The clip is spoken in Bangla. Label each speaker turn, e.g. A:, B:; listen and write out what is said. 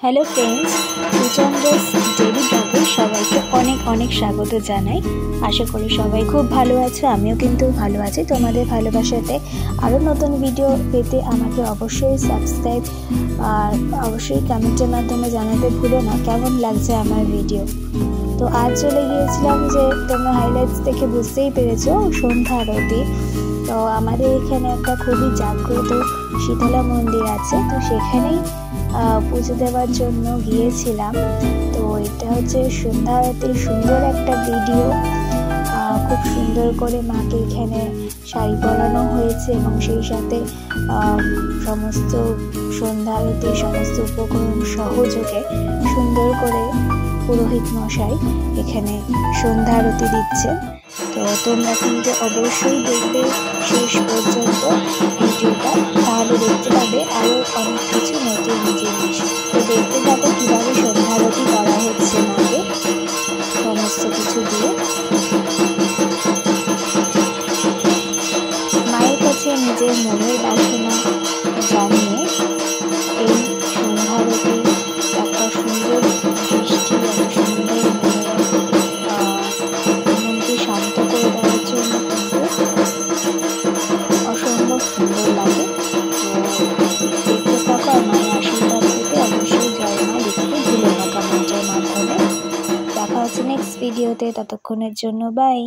A: হ্যালো ফ্রেন্ডস, সুচন্দ্রাস ডেইলি ব্লগে সবাইকে অনেক অনেক স্বাগত জানাই। আশা করি সবাই খুব ভালো আছো, আমিও কিন্তু ভালো আছি। তোমাদের ভালোবাসাতে আরও নতুন ভিডিও পেতে আমাকে অবশ্যই সাবস্ক্রাইব আর অবশ্যই কমেন্টের মাধ্যমে জানাতে ভুলো না কেমন লাগছে আমার ভিডিও। তো আজ চলে গিয়েছিলাম, যে তোমরা হাইলাইটস দেখে বুঝতেই পেরেছো, সন্ধ্যা আরতি। তো আমাদের এখানে একটা খুবই জাগ্রত শীতলা মন্দির আছে, তো সেখানেই পুজো দেওয়ার জন্য গিয়েছিলাম। তো এটা হচ্ছে সন্ধ্যা আরতির সুন্দর একটা ভিডিও। খুব সুন্দর করে মাকে এখানে শাড়ি পরানো হয়েছে এবং সেই সাথে সমস্ত সন্ধ্যা আরতির সমস্ত উপকরণ সহযোগে সুন্দর করে পুরোহিত মশাই এখানে সন্ধ্যা আরতি দিচ্ছেন। তো তোমরা কিন্তু অবশ্যই দেখবে শেষ পর্যন্ত ভিডিওটা, তাহলে দেখতে পাবে আরও অনেক কিছু নতুন জিনিস। তো দেখতে পাবো কীভাবে সন্ধ্যা আরতি করা হচ্ছে মাকে সমস্ত কিছু দিয়ে। মায়ের কাছে নিজের মনের বাসনা জানিয়ে এই সন্ধ্যা আরতি একটা সুন্দর দৃষ্টি এবং সুন্দর মনকে শান্ত করে দেওয়ার জন্য কিন্তু অসম্ভব সুন্দর লাগে। দেখতে থাকো আর মায়ের আশীর্বাদ পেতে অবশ্যই জয় মা লিখতে ভুলো না কমেন্টের মাধ্যমে। দেখা হচ্ছে নেক্সট ভিডিওতে, ততক্ষণের জন্য বাই।